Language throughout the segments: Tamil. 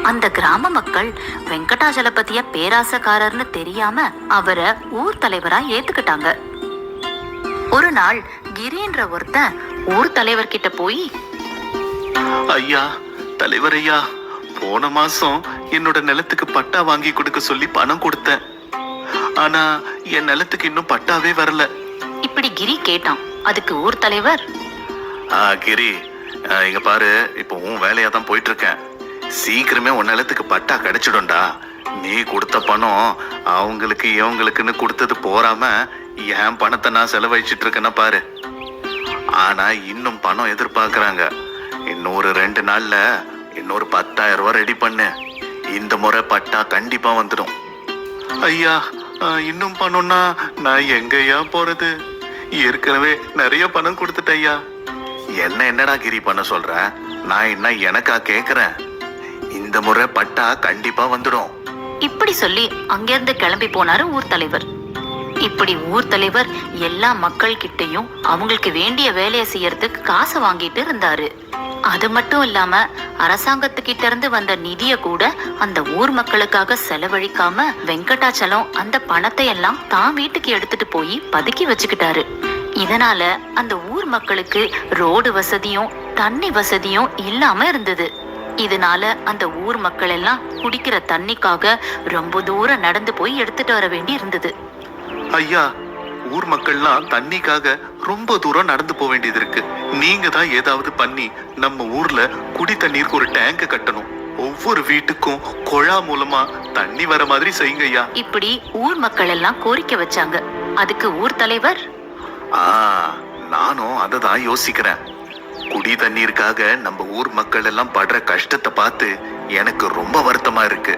அந்த கிராம மக்கள் வெங்கடாஜலபதிய பேராசக்காரர்னு தெரியாம அவரை ஊர் தலைவரா ஏத்துக்கிட்டாங்க. ஒரு நாள் கிரின்ற ஒருத்தன் ஊர் தலைவர்கிட்ட போய், ஐயா, தலைவர் ஐயா, போன மாசம் என்னோட நிலத்துக்கு பட்டா வாங்கி கொடுக்க சொல்லி பணம் கொடுத்தேன். ஆனா என் நிலத்துக்கு இன்னும் பட்டாவே வரல. இப்படி கிரி கேட்டான். அதுக்கு ஊர் தலைவர், கிரி, இங்க பாரு, இப்போ உன் வேலையா தான் போயிட்டு இருக்கேன். சீக்கிரமே உன் நிலத்துக்கு பட்டா கிடைச்சிடும்டா. நீ கொடுத்த பணம் அவங்களுக்கு இவங்களுக்குன்னு கொடுத்தது போறாம என் பணத்தை நான் செலவழிச்சிட்டு இருக்கேன்னா பாரு. ஆனா இன்னும் பணம் எதிர்பார்க்கறாங்க. இன்னொரு 2 நாள்ல இன்னொரு 10,000 ரூபாய் ரெடி பண்ணு. இந்த முறை பட்டா கண்டிப்பா வந்துடும். ஐயா, இன்னும் பணம்னா நான் எங்கயா போறது? ஏற்கனவே நிறைய பணம் கொடுத்துட்ட ஐயா. என்னடா கிரி பண்ண சொல்ற? நான் என்ன எனக்கா கேக்குறேன்? இந்த முறை பட்டா கண்டிப்பா வந்துடும். இப்படி சொல்லி அங்கிருந்து கிளம்பி போனாரு ஊர் தலைவர். இப்படி ஊர் தலைவர் எல்லா மக்கள் கிட்டையும் அவங்களுக்கு வேண்டிய வேலையை செய்யறதுக்கு காசை வாங்கிட்டு இருந்தாரு. அது மட்டும் இல்லாம அரசாங்கத்துக்கிட்ட இருந்து வந்த நிதிய கூட அந்த ஊர் மக்களுக்காக செலவழிக்காம வெங்கடாச்சலம் அந்த பணத்தை எல்லாம் தான் வீட்டுக்கு எடுத்துட்டு போய் பதுக்கி வச்சுக்கிட்டாரு. இதனால அந்த ஊர் மக்களுக்கு ரோடு வசதியும் தண்ணி வசதியும் இல்லாம இருந்தது. இதனால அந்த ஊர் மக்கள் எல்லாம் குடிக்கிற தண்ணிக்காக ரொம்ப தூரம் நடந்து போய் எடுத்துட்டு வர வேண்டி இருந்தது. ஐயா, ஊர் மக்கள்லாம் தண்ணிக்காக ரொம்ப தூரம் நடந்து போக வேண்டியது இருக்கு. நீங்க தான் ஏதாவது பண்ணி நம்ம ஊர்ல குடி தண்ணீருக்கு ஒரு டேங்க் கட்டணும். ஒவ்வொரு வீட்டுக்கும் குழா மூலமா தண்ணி வர மாதிரி செய்யுங்க ஐயா. இப்படி ஊர் மக்கள் எல்லாம் கோரிக்கை வச்சாங்க. அதுக்கு ஊர் தலைவர், நானும் அததான் யோசிக்கிறேன். குடி தண்ணீருக்காக நம்ம ஊர் மக்கள் எல்லாம் படுற கஷ்டத்தை பார்த்து எனக்கு ரொம்ப வருத்தமா இருக்கு.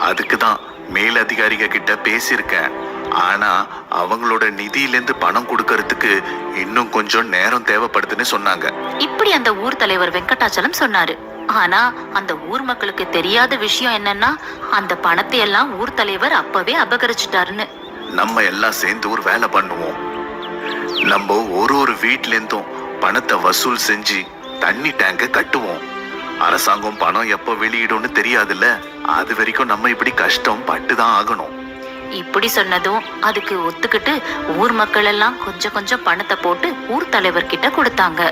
அதுக்குதான் மேலதிகாரிக கிட்ட பேசியிருக்கேன். ஆனா அவங்களோட நிதியிலேருந்து பணம் கொடுக்கறதுக்கு இன்னும் கொஞ்சம் நேரம் தேவைப்படுதுன்னு சொன்னாங்க. இப்படி அந்த ஊர் தலைவர் வெங்கடாச்சலம் சொன்னாரு. ஆனா அந்த ஊர் மக்களுக்கு தெரியாத விஷயம் என்னன்னா, அந்த பணத்தை எல்லாம் ஊர் தலைவர் அப்பவே அபகரிச்சுட்டாருன்னு. நம்ம எல்லாம் சேர்ந்து ஒரு வேலை பண்ணுவோம். நம்ம ஒரு வீட்ல இருந்தும் பணத்தை வசூல் செஞ்சு தண்ணி டேங்க கட்டுவோம். அரசாங்கம் பணம் எப்ப வெளியிடும்னு தெரியாதுல்ல. அது வரைக்கும் நம்ம இப்படி கஷ்டம் பட்டுதான் ஆகணும். இப்படி சொன்னதும் அதுக்கு ஒத்துக்கிட்டு ஊர் மக்கள் எல்லாம் கொஞ்சம் கொஞ்சம் பணத்தை போட்டு ஊர் தலைவர் கிட்ட கொடுத்தாங்க.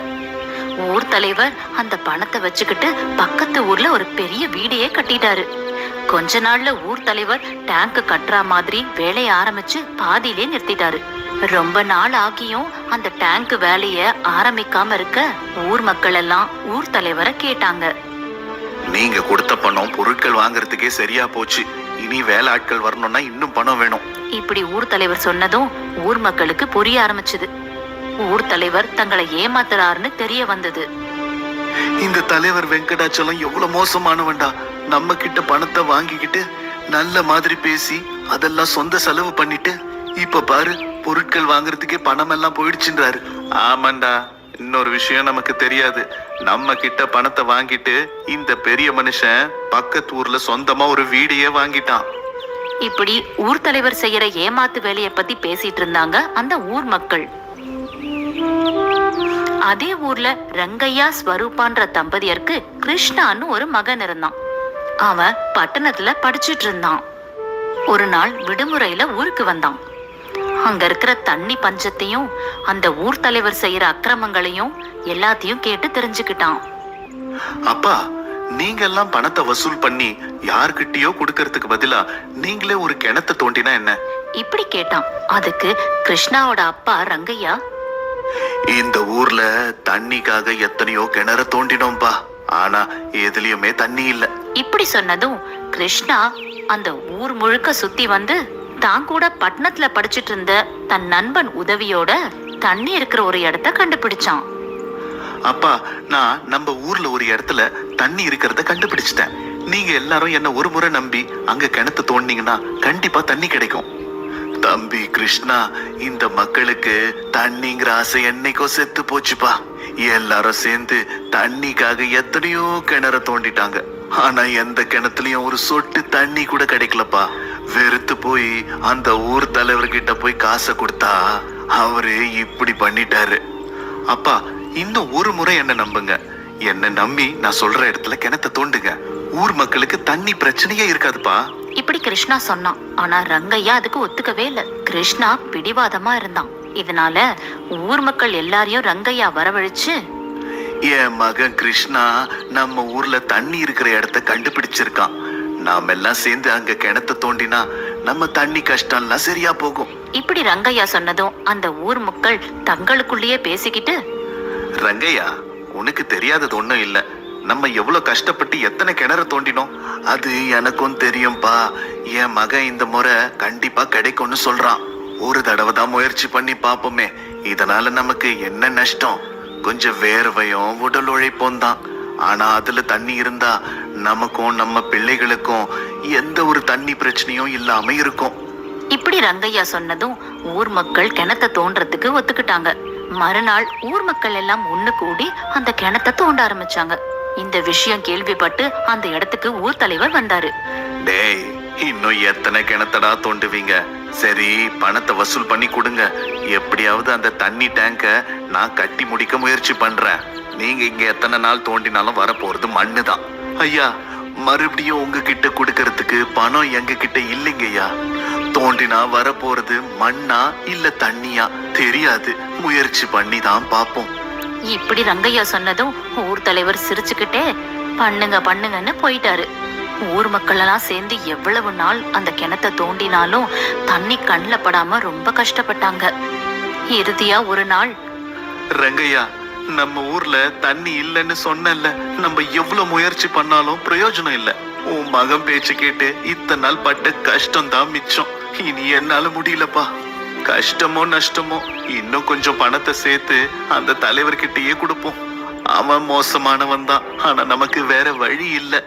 ஊர் தலைவர் அந்த பணத்தை வச்சுக்கிட்டு பக்கத்து ஊர்ல ஒரு பெரிய வீடையே கட்டிட்டாரு. கொஞ்ச நாள்ல ஊர் தலைவர் டேங்க் கட்டுற மாதிரி வேலையை ஆரம்பிச்சு பாதியிலே நிறுத்திட்டாரு. ரொம்ப நாள் ஆகியும் அந்த டேங்க் வேலைய ஆரம்பிக்காம இருக்க ஊர் மக்கள் எல்லாம் ஊர் தலைவரை கேட்டாங்க. நீங்க கொடுத்த பணம் பொருட்கள் வாங்குறதுக்கே சரியா போச்சு. இனி வேலை ஆட்கள் வரணும்னா இன்னும் பணம் வேணும். இப்படி ஊர் தலைவர் சொன்னதும் ஊர் மக்களுக்கு புரிய ஆரம்பிச்சது. ஊர் தலைவர் தங்களை ஏமாத்துறாருன்னு தெரிய வந்தது. இந்த தலைவர் வெங்கடாச்சலம் எவ்வளவு மோசமானவன்டா. நம்ம கிட்ட பணத்தை வாங்கிக்கிட்டு நல்ல மாதிரி பேசி அதெல்லாம் சொந்த செலவு பண்ணிட்டு இப்ப பாரு, பொருட்கள் வாங்குறதுக்கே பணம் எல்லாம் போயிடுச்சுன்றாரு. ஆமாண்டா, இன்னொரு விஷயம் நமக்கு தெரியாது. நம்ம கிட்ட பணத்தை வாங்கிட்டு இந்த பெரிய மனுஷன் பக்கத்து ஊர்ல சொந்தமா ஒரு வீடையே வாங்கிட்டான். இப்படி ஊர் தலைவர் செய்யற ஏமாத்து வேலைய பத்தி பேசிட்டு இருந்தாங்க அந்த ஊர் மக்கள். அதே ஊர்ல ரங்கையா ஸ்வரூபான்ற தம்பதியருக்கு கிருஷ்ணான்னு ஒரு மகன் இருந்தான். அவன் பட்டணத்துல படிச்சுட்டு இருந்தான். ஒரு நாள் விடுமுறையில ஊருக்கு வந்தான். அங்க இருக்கிற தண்ணி பஞ்சத்தையும் அந்த ஊர் தலைவர் செய்யற அக்கிரமங்களையும் எல்லாத்தையும் கேட்டு தெரிஞ்சுக்கிட்டான். அப்பா, நீங்க எல்லாம் பணத்தை வசூல் பண்ணி யார்கிட்டயோ கொடுக்கறதுக்கு பதிலா நீங்களே ஒரு கிணத்தை தோண்டினா என்ன? இப்படி கேட்டான். அதுக்கு கிருஷ்ணாவோட அப்பா ரங்கையா, இந்த ஊர்ல தண்ணிக்காக எத்தனையோ கிணற தோண்டினோம்பா. ஆனா எதுலயுமே தண்ணி இல்ல. இப்படி சொன்னதும் கிருஷ்ணா அந்த ஊர் முழுக்க சுத்தி வந்து தான் கூட பட்டணத்துல படிச்சுட்டு இருந்த தன் நண்பன் உதவியோட தண்ணி இருக்கிற ஒரு இடத்த கண்டுபிடிச்சான். அப்பா, நான் நம்ம ஊர்ல ஒரு இடத்துல தண்ணி இருக்கிறத கண்டுபிடிச்சிட்டேன். நீங்க எல்லாரும் என்ன ஒரு முறை நம்பி அங்க கிணத்து தோண்டினீங்கன்னா கண்டிப்பா தண்ணி கிடைக்கும். தம்பி கிருஷ்ணா, இந்த மக்களுக்கு தண்ணிங்கிற ஆசை என்னைக்கோ செத்து போச்சுப்பா. எல்லாரும் சேர்ந்து தண்ணிக்காக எத்தனையோ கிணற தோண்டிட்டாங்க. ஆனா எந்த கிணத்துலயும் ஒரு சொட்டு தண்ணி கூட கிடைக்கலப்பா. வெறுத்து போய் அந்த ஊர் தலைவர்கிட்ட போய் காசை கொடுத்தா அவரு இப்படி பண்ணிட்டாரு. அப்பா, இன்னும் ஒரு முறை என்ன நம்புங்க. என்ன நம்பி நான் சொல்ற இடத்துல கிணத்தை தோண்டுங்க. ஊர் மக்களுக்கு தண்ணி பிரச்சனையே இருக்காதுப்பா. இப்படி கிருஷ்ணா சொன்னான். ஆனா ரங்கையா அதுக்கு ஒத்துக்கவே இல்ல. கிருஷ்ணா பிடிவாதமா இருந்தான். இதனால ஊர் மக்கள் எல்லாரையும் ரங்கையா வரவழைச்சு, என் மகன் கிருஷ்ணா நம்ம ஊர்ல தண்ணி இருக்கிற இடத்த கண்டுபிடிச்சிருக்கான். நாம எல்லாம் சேர்ந்து அங்க கிணத்த தோண்டினா நம்ம தண்ணி கஷ்டம்லாம் சரியா போகும். இப்படி ரங்கையா சொன்னதும் அந்த ஊர் மக்கள் தங்களுக்குள்ளேயே பேசிக்கிட்டு, ரங்கையா, உனக்கு தெரியாதது ஒண்ணும் இல்ல. நம்ம எவ்வளவு கஷ்டப்பட்டு எத்தனை கிணறு தோண்டினோம். அது எனக்கும் தெரியும்பா. என் மகன் இந்த முறை கண்டிப்பா கிடைக்கும்னு சொல்றான். ஒரு தடவை தான் முயற்சி பண்ணி பாப்போமே. இதனால நமக்கு என்ன நஷ்டம்? கொஞ்சம் வேர்வையும் உடல் உழைப்பும் தான். ஆனா அதுல தண்ணி இருந்தா நமக்கும் நம்ம பிள்ளைகளுக்கும் எந்த ஒரு தண்ணி பிரச்சனையும் இல்லாம இருக்கும். இப்படி ரங்கையா சொன்னதும் ஊர் மக்கள் கிணத்த தோன்றதுக்கு ஒத்துக்கிட்டாங்க. மறுநாள் ஊர் மக்கள் எல்லாம் ஒண்ணு கூடி அந்த கிணத்த தோண்ட ஆரம்பிச்சாங்க. இந்த விஷயம் கேள்விப்பட்டு அந்த இடத்துக்கு ஊர் தலைவர் வந்தாரு. டேய், இன்னும் எத்தனை கிணத்தடா தோண்டுவீங்க? சரி, பணத்தை வசூல் பண்ணி கொடுங்க. எப்படியாவது அந்த தண்ணி டேங்க நான் கட்டி முடிக்க முயற்சி பண்றேன். நீங்க இங்க எத்தனை நாள் தோண்டினாலும் வரப்போறது மண்ணுதான். ஐயா, மறுபடியும் உங்ககிட்ட கொடுக்கறதுக்கு பணம் எங்க கிட்ட இல்லைங்க ஐயா. தோண்டினா வரப்போறது மண்ணா இல்ல தண்ணியா தெரியாது. முயற்சி பண்ணி தான் பாப்போம். இப்படி ரங்கையா சொன்னதும் ஊர் தலைவர் சிரிச்சுக்கிட்டே பண்ணுங்க பண்ணுங்கன்னு போயிட்டாரு. ஊர் மக்கள் எல்லாம் சேர்ந்து எவ்வளவு நாள் அந்த கிணத்தை தோண்டினாலும் தண்ணி கண்ணுல படாம ரொம்ப கஷ்டப்பட்டாங்க. இறுதியா ஒரு நாள், ரங்கையா, நம்ம ஊர்ல தண்ணி இல்லைன்னு சொன்னல. நம்ம எவ்வளவு முயற்சி பண்ணாலும் பிரயோஜனம் இல்ல. உன் மகன் பேச்சு கேட்டு இத்தனை நாள் பட்ட கஷ்டம் தான் மிச்சம். இனி என்னால முடியலப்பா. கஷ்டமோ நஷ்டமோ இன்னும் கொஞ்சம் பணத்தை சேர்த்து அந்த தலைவர்கிட்டயே கொடுப்போம். அவன் மோசமானவன் தான். ஆனா நமக்கு வேற வழி இல்ல.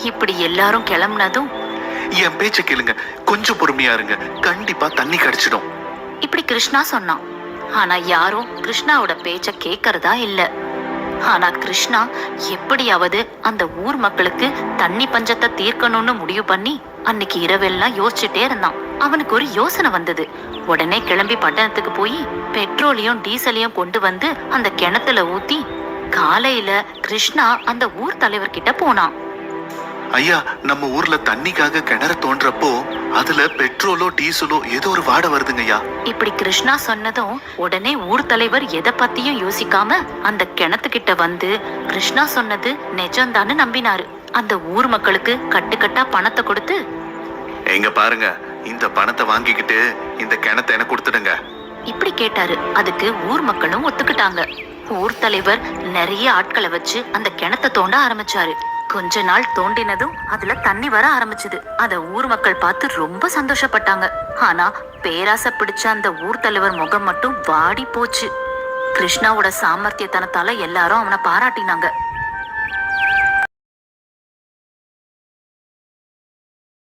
இப்படி எல்லாரும் கிளம்புனதும், என் பேச்ச கேளுங்க, கொஞ்சம் பொறுமையா இருங்க, கண்டிப்பா தண்ணி கிடைச்சிடும். இப்படி கிருஷ்ணா சொன்னான். ஆனா யாரும் கிருஷ்ணாவோட பேச்ச கேட்கறதா இல்ல. ஆனா கிருஷ்ணா எப்படியாவது அந்த ஊர் மக்களுக்கு தண்ணி பஞ்சத்தை தீர்க்கணும்னு முடிவு பண்ணி அன்னைக்கு இரவெல்லாம் யோசிச்சுட்டே இருந்தான். அவனுக்கு ஒரு யோசனை வந்தது. உடனே கிளம்பி பட்டணத்துக்கு போய் பெட்ரோலையும் டீசலையும் கொண்டு வந்து அந்த கிணத்துல ஊத்தி காலையில கிருஷ்ணா அந்த ஊர் தலைவர்கிட்ட போனான். ஐயா, நம்ம ஊர்ல தண்ணிக்காக கிணறு தோன்றப்போ அதுல பெட்ரோலோ டீசலோ ஏதோ ஒரு வாடை வருதுங்க ஐயா. இப்படி கிருஷ்ணா சொன்னதும் உடனே ஊர் தலைவர் எதை பத்தியும் யோசிக்காம அந்த கிணத்துக்கிட்ட வந்து கிருஷ்ணா சொன்னது நிஜம்தான்னு நம்பினாரு. அந்த ஊர் மக்களுக்கு கட்டுக்கட்டா பணத்தை கொடுத்து, எங்க பாருங்க, இந்த பணத்தை வாங்கிக்கிட்டு இந்த கிணத்தை எனக்கு கொடுத்துடுங்க. இப்படி கேட்டாரு. அதுக்கு ஊர் மக்களும் ஒத்துக்கிட்டாங்க. ஊர் தலைவர் நிறைய ஆட்களை வச்சு அந்த கிணத்தை தோண்ட ஆரம்பிச்சாரு. கொஞ்ச நாள் தோண்டினதும் அதுல தண்ணி வர ஆரம்பிச்சது. அத ஊர் மக்கள் பார்த்து ரொம்ப சந்தோஷப்பட்டாங்க. ஆனா பேராசை பிடிச்ச அந்த ஊர் தலைவர் முகம் மட்டும் வாடி போச்சு. கிருஷ்ணாவோட சாமர்த்தியத்தனத்தால எல்லாரும் அவனை பாராட்டினாங்க.